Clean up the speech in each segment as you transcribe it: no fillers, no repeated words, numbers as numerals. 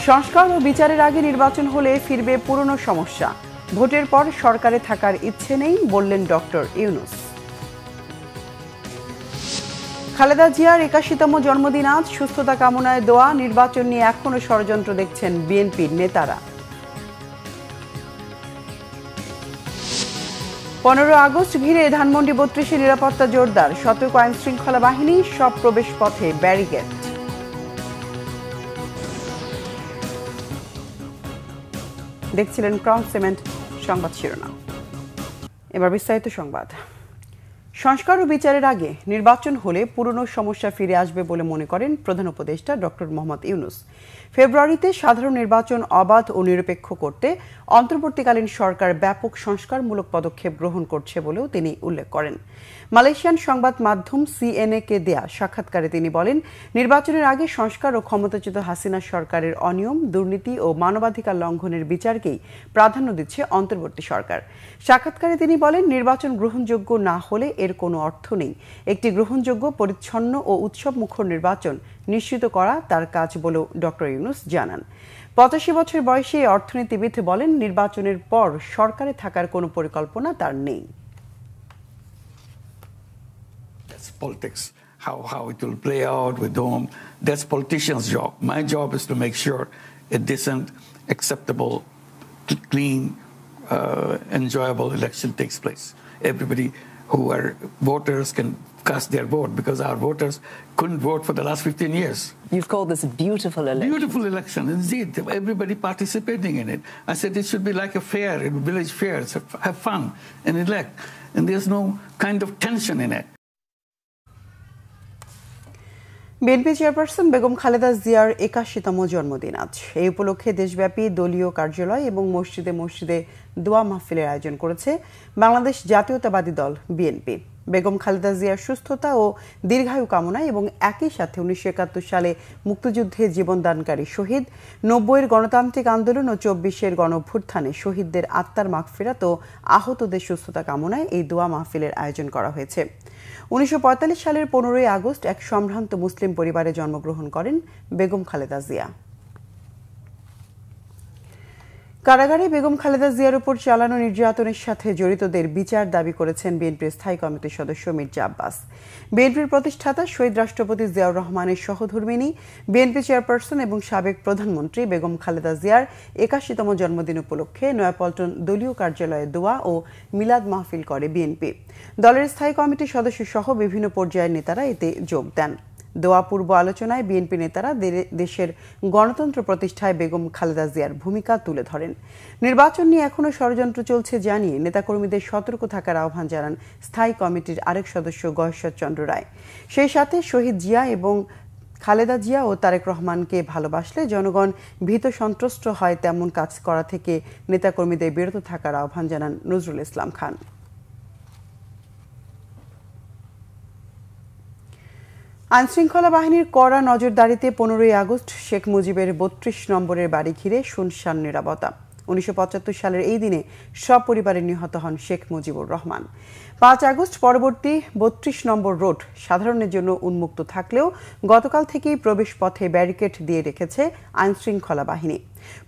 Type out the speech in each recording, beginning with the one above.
সংস্কার ও বিচারের আগে নির্বাচন হলে ফিরবে পুরনো সমস্যা। ভোটের পর সরকারে থাকার ইচ্ছে নেই বললেন ডক্টর ইউনূস। খালেদা জিয়ার ৮১তম জন্মদিন আজ। সুস্থতা কামনায় দোয়া। নির্বাচন নিয়ে এখনো ষড়যন্ত্র দেখছেন বিএনপির নেতারা। ১৫ আগস্ট ঘিরে ধানমন্ডি ৩২-এ নিরাপত্তা জোরদার। সতর্ক আইন শৃঙ্খলা বাহিনী, সব প্রবেশ পথে ব্যারিকেড। দেখছিলেন ক্রাউন সিমেন্ট সংবাদ শিরোনাম। এবার বিস্তারিত সংবাদ। সংস্কার ও বিচারের আগে নির্বাচন হলে পুরনো সমস্যা ফিরে আসবে বলে মনে করেন প্রধান উপদেষ্টা ডক্টর মোহাম্মদ ইউনূস। ফেব্রুয়ারিতে সাধারণ নির্বাচন অবাধ ও নিরপেক্ষ করতে অন্তর্বর্তীকালীন সরকার ব্যাপক সংস্কারমূলক পদক্ষেপ গ্রহণ করছে বলেও তিনি উল্লেখ করেন। মালয়েশিয়ান সংবাদ মাধ্যম সিএনএ-কে দেয়া সাক্ষাৎকারে তিনি বলেন, নির্বাচনের আগে সংস্কার ও ক্ষমতাচ্যুত হাসিনা সরকারের অনিয়ম, দুর্নীতি ও মানবাধিকার লঙ্ঘনের বিচারকেই প্রাধান্য দিচ্ছে অন্তর্বর্তী সরকার। সাক্ষাৎকারে তিনি বলেন, নির্বাচন গ্রহণযোগ্য না হলে এর কোনো অর্থ নেই। একটি গ্রহণযোগ্য, পরিচ্ছন্ন ও উৎসবমুখর নির্বাচন নিশ্চিত করা তার কাজ বলেও ডক্টর ইউনূস জানান। ৮৫ বছর বয়সী এই অর্থনীতিবিদ বলেন, নির্বাচনের পর সরকারে থাকার কোনো পরিকল্পনা তার নেই। Politics, how it will play out with whom, that's politicians' job. My job is to make sure a decent, acceptable, clean, enjoyable election takes place. Everybody who are voters can cast their vote, because our voters couldn't vote for the last 15 years. You've called this a beautiful election. Beautiful election, indeed. Everybody participating in it. I said it should be like a fair, a village fair. So have fun and elect. And there's no kind of tension in it. BNP chairperson Begum Khaleda জিয়ার ৮১তম জন্মদিন আজ। এই উপলক্ষে দেশব্যাপী দলীয় কার্যালয় এবং মসজিদে মসজিদে দোয়া মাহফিলের আয়োজন করেছে বাংলাদেশ জাতীয়তাবাদী দল বিএনপি। বেগম খালেদা জিয়ার সুস্থতা ও দীর্ঘায়ু কামনায় এবং একই সাথে ১৯৭১ সালে মুক্তিযুদ্ধে জীবনদানকারী শহীদ, ৯০-এর গণতান্ত্রিক আন্দোলন ও ২৪-এর গণঅভ্যুত্থানে শহীদদের আত্মার মাগফিরাত ও আহতদের সুস্থতা কামনায় এই দোয়া মাহফিলের আয়োজন করা হয়েছে। ১৯৪৫ সালের ১৫ই আগস্ট এক সম্ভ্রান্ত মুসলিম পরিবারে জন্মগ্রহণ করেন বেগম খালেদা জিয়া। কারাগারে বেগম খালেদা জিয়ার উপর চালানো নির্যাতনের সাথে জড়িতদের বিচার দাবি করেছেন বিএনপির স্থায়ী কমিটির সদস্য মির্জা আব্বাস। বিএনপির প্রতিষ্ঠাতা শহীদ রাষ্ট্রপতি জিয়াউর রহমানের সহধর্মিণী, বিএনপি চেয়ারপারসন এবং সাবেক প্রধানমন্ত্রী বেগম খালেদা জিয়ার ৮১তম জন্মদিন উপলক্ষে নয়াপল্টন দলীয় কার্যালয়ে দোয়া ও মিলাদ মাহফিল করে বিএনপি। দলের স্থায়ী কমিটির সদস্য সহ বিভিন্ন পর্যায়ের নেতারা এতে যোগ দেন। দোয়া পূর্ব আলোচনায় বিএনপি নেতারা দেশের গণতন্ত্র প্রতিষ্ঠায় বেগম খালেদা জিয়ার ভূমিকা তুলে ধরেন। নির্বাচন নিয়ে এখনো ষড়যন্ত্র চলছে জানিয়ে নেতাকর্মীদের সতর্ক থাকার আহ্বান জানান স্থায়ী কমিটির আরেক সদস্য গয়েশ্বর চন্দ্র রায়। সেই সাথে শহীদ জিয়া এবং খালেদা জিয়া ও তারেক রহমানকে ভালোবাসলে জনগণ ভীত সন্ত্রস্ত হয়, তেমন কাজ করা থেকে নেতাকর্মীদের বিরত থাকার আহ্বান জানান নজরুল ইসলাম খান। আইনশৃঙ্খলা বাহিনীর কড়া নজরদারিতে ১৫ই আগস্ট শেখ মুজিবের ৩২ নম্বরের বাড়ি ঘিরে শুনশান নীরবতা। ১৯৭৫ সালের এই দিনে সপরিবারে নিহত হন শেখ মুজিবুর রহমান। ৫ আগস্ট পরবর্তী ৩২ নম্বর রোড সাধারণের জন্য উন্মুক্ত থাকলেও গতকাল থেকেই প্রবেশ পথে ব্যারিকেড দিয়ে রেখেছে আইনশৃঙ্খলা বাহিনী।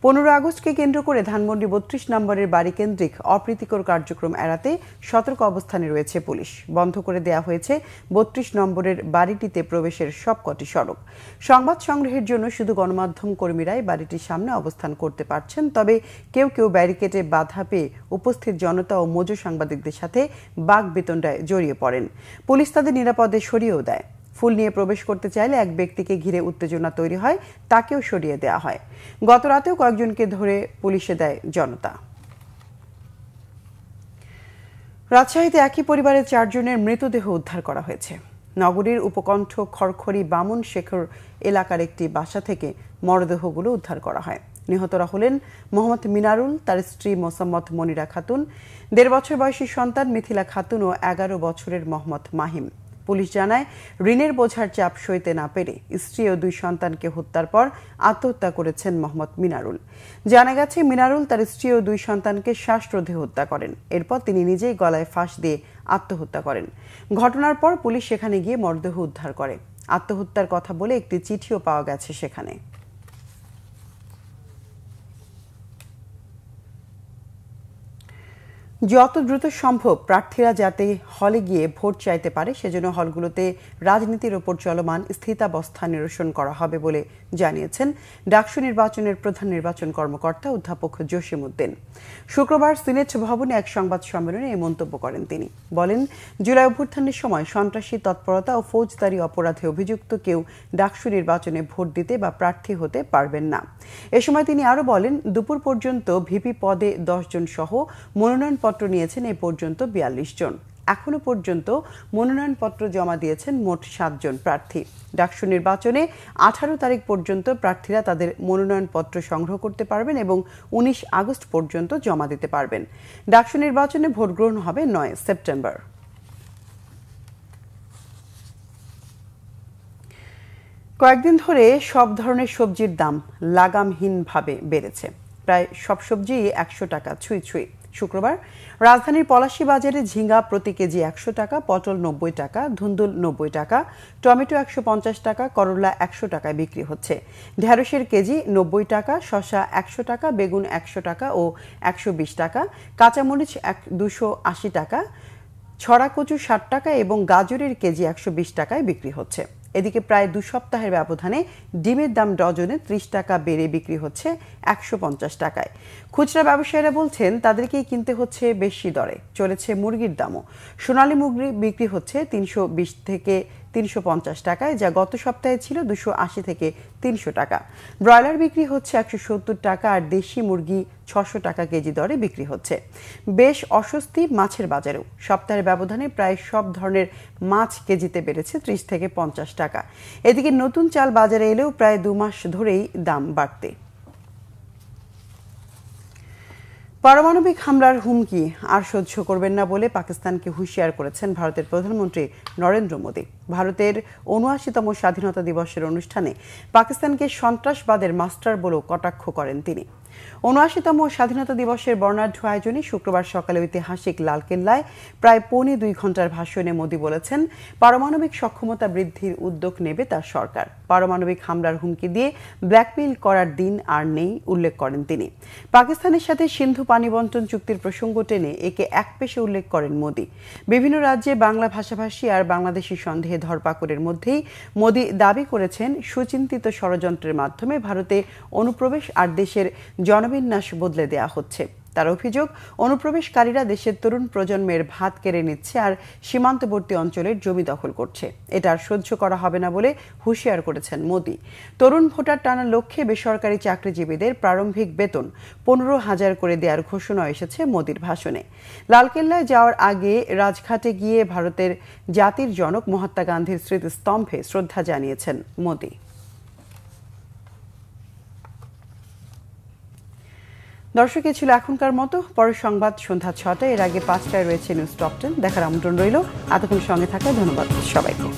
১৫ আগস্টকে কেন্দ্র করে ধানমন্ডি ৩২ নম্বরের বাড়ি কেন্দ্রিক অপ্রীতিকর কার্যক্রম এড়াতে সতর্ক অবস্থানে রয়েছে পুলিশ। বন্ধ করে দেয়া হয়েছে ৩২ নম্বরের বাড়িটিতে প্রবেশের সবকটি সড়ক। সংবাদ সংগ্রহের জন্য শুধু গণমাধ্যম কর্মীরাই বাড়িটির সামনে অবস্থান করতে পারছেন, তবে কেউ কেউ ব্যারিকেডে বাধা পেয়ে উপস্থিত জনতা ও মজু সাংবাদিকদের সাথে বাকবিতণ্ডায় জড়িয়ে পড়েন। পুলিশ তাদের নিরাপদে সরিয়েও দেয়। ফুল নিয়ে প্রবেশ করতে চাইলে এক ব্যক্তিকে ঘিরে উত্তেজনা তৈরি হয়, তাকেও সরিয়ে দেওয়া হয়। গত রাতেও কয়েকজনকে ধরে পুলিশে দেয় জনতা। রাজশাহীতে একই পরিবারের ৪ জনের মৃতদেহ উদ্ধার করা হয়েছে। নগরীর উপকণ্ঠ খড়খড়ি বামুন শেখর এলাকার একটি বাসা থেকে মরদেহগুলো উদ্ধার করা হয়। নিহতরা হলেন মোহাম্মদ মিনারুল, তার স্ত্রী মোসাম্মত মনিরা খাতুন, ১.৫ বছর বয়সী সন্তান মিথিলা খাতুন ও ১১ বছরের মোহাম্মদ মাহিম। পুলিশ জানায়, ঋণের বোঝার চাপ সইতে না পেরে স্ত্রী ও ২ সন্তানকে হত্যার পর আত্মহত্যা করেছেন মোহাম্মদ মিনারুল। জানা গেছে, মিনারুল তার স্ত্রী ও ২ সন্তানকে শ্বাসরোধে হত্যা করেন। এরপর তিনি নিজেই গলায় ফাঁস দিয়ে আত্মহত্যা করেন। ঘটনার পর পুলিশ সেখানে গিয়ে মরদেহ উদ্ধার করে। আত্মহত্যার কথা বলে একটি চিঠিও পাওয়া গেছে সেখানে। যত দ্রুত সম্ভব প্রার্থীরা যাতে হলে গিয়ে ভোট চাইতে পারে সেজন্য হলগুলোতে রাজনীতির ওপর চলমান স্থিতাবস্থা নিরসন করা হবে বলে জানিয়েছেন ডাকসু নির্বাচনের প্রধান নির্বাচন কর্মকর্তা অধ্যাপক জসিমউদ্দিন। শুক্রবার সিনেট ভবনে এক সংবাদ সম্মেলনে এই মন্তব্য করেন তিনি। বলেন, জুলাই অভ্যুত্থানের সময় সন্ত্রাসী তৎপরতা ও ফৌজদারি অপরাধে অভিযুক্ত কেউ ডাকসু নির্বাচনে ভোট দিতে বা প্রার্থী হতে পারবেন না। এ সময় তিনি আরও বলেন, দুপুর পর্যন্ত ভিপি পদে 10 জন সহ মনোনয়নপত্র নিয়েছেন এ পর্যন্ত 42 জন। এখনো পর্যন্ত মনোনয়নপত্র জমা দিয়েছেন মোট 7 জন প্রার্থী। ডাকসু নির্বাচনে 18 তারিখ পর্যন্ত প্রার্থীরা তাদের মনোনয়নপত্র সংগ্রহ করতে পারবেন এবং 19 আগস্ট পর্যন্ত জমা দিতে পারবেন। ডাকসু নির্বাচনে ভোট গ্রহণ হবে 9 সেপ্টেম্বর। কয়েকদিন ধরে সব ধরনের সবজির দাম লাগামহীনভাবে বেড়েছে। প্রায় সব সবজি 100 টাকা ছুঁই। শুক্রবার রাজধানীর পলাশী বাজারে ঝিঙ্গা প্রতি কেজি 100 টাকা, পটল 90 টাকা, ধুন্দুল 90 টাকা, টমেটো 150 টাকা, করলা 100 টাকায় বিক্রি হচ্ছে। ঢেঁড়সের কেজি 90 টাকা, শসা 100 টাকা, বেগুন 100 টাকা ও 120 টাকা, কাঁচামরিচ 280 টাকা, ছড়া কচু 60 টাকা এবং গাজরের কেজি 120 টাকায় বিক্রি হচ্ছে। এদিকে প্রায় 2 সপ্তাহের ব্যবধানে ডিমের দাম ডজনে 30 টাকা বেড়ে বিক্রি হচ্ছে 150 টাকায়। খুচরা ব্যবসায়ীরা বলছেন তাদেরকেই কিনতে হচ্ছে বেশি দরে। চলেছে মুরগির দামও। সোনালী মুরগি বিক্রি হচ্ছে 320 থেকে 350 টাকায়, যা গত সপ্তাহে ছিল 280 থেকে 300 টাকা। ব্রয়লার বিক্রি হচ্ছে 170 টাকা আর দেশি মুরগি 600 টাকা কেজি দরে বিক্রি হচ্ছে। বেশ অস্বস্তি মাছের বাজারেও। সপ্তাহের ব্যবধানে প্রায় সব ধরনের মাছ কেজিতে বেড়েছে 30 থেকে 50 টাকা। এদিকে নতুন চাল বাজারে এলেও প্রায় 2 মাস ধরেই দাম বাড়তে। পারমাণবিক হামলার হুমকি আর সহ্য করবেন না বলে পাকিস্তানকে হুঁশিয়ার করেছেন ভারতের প্রধানমন্ত্রী নরেন্দ্র মোদী। ভারতের ৭৯তম স্বাধীনতা দিবসের অনুষ্ঠানে পাকিস্তানকে সন্ত্রাসবাদের মাস্টার বলেও কটাক্ষ করেন তিনি। ৭৯তম স্বাধীনতা দিবসের বর্ণাঢ্য আয়োজনে শুক্রবার সকালে ঐতিহাসিক লালকেল্লায় প্রায় ২.৫ ঘণ্টার ভাষণে মোদী বলেছেন, পারমাণবিক সক্ষমতা বৃদ্ধির উদ্যোগ নেবে তার সরকার। পারমাণবিক হামলার হুমকি দিয়ে ব্ল্যাকমেইল করার দিন আর নেই উল্লেখ করেন তিনি। পাকিস্তানের সাথে সিন্ধু পানি বন্টন চুক্তির প্রসঙ্গ টেনে একে একপেশে উল্লেখ করেন মোদী। বিভিন্ন রাজ্যে বাংলা ভাষাভাষী আর বাংলাদেশি সন্দেহে ধরপাকড়ের মধ্যেই মোদী দাবি করেছেন, সুচিন্তিত ষড়যন্ত্রের মাধ্যমে ভারতে অনুপ্রবেশ আর দেশের জনবিন্যাস বদলে দেয়া হচ্ছে। তার অভিযোগ, অনুপ্রবেশকারীরা দেশের তরুণ প্রজন্মের ভাত কেড়ে নিচ্ছে আর সীমান্তবর্তী অঞ্চলের জমি দখল করছে। এটা আর সহ্য করা হবে না বলে হুঁশিয়ার করেছেন মোদী। তরুণ ভোটার টানার লক্ষ্যে বেসরকারি চাকরিজীবীদের প্রারম্ভিক বেতন 15,000 করে দেওয়ার ঘোষণা এসেছে মোদীর ভাষণে। লালকেল্লায় যাওয়ার আগে রাজঘাটে গিয়ে ভারতের জাতির জনক মহাত্মা গান্ধীর স্মৃতিস্তম্ভে শ্রদ্ধা জানিয়েছেন মোদী। দর্শক, ছিল এখনকার মতো। পরের সংবাদ সন্ধ্যা 6টায়। এর আগে 5টায় রয়েছে নিউজ টপ 10 দেখার আমন্ত্রণ রইল। এতক্ষণ সঙ্গে থাকায় ধন্যবাদ সবাইকে।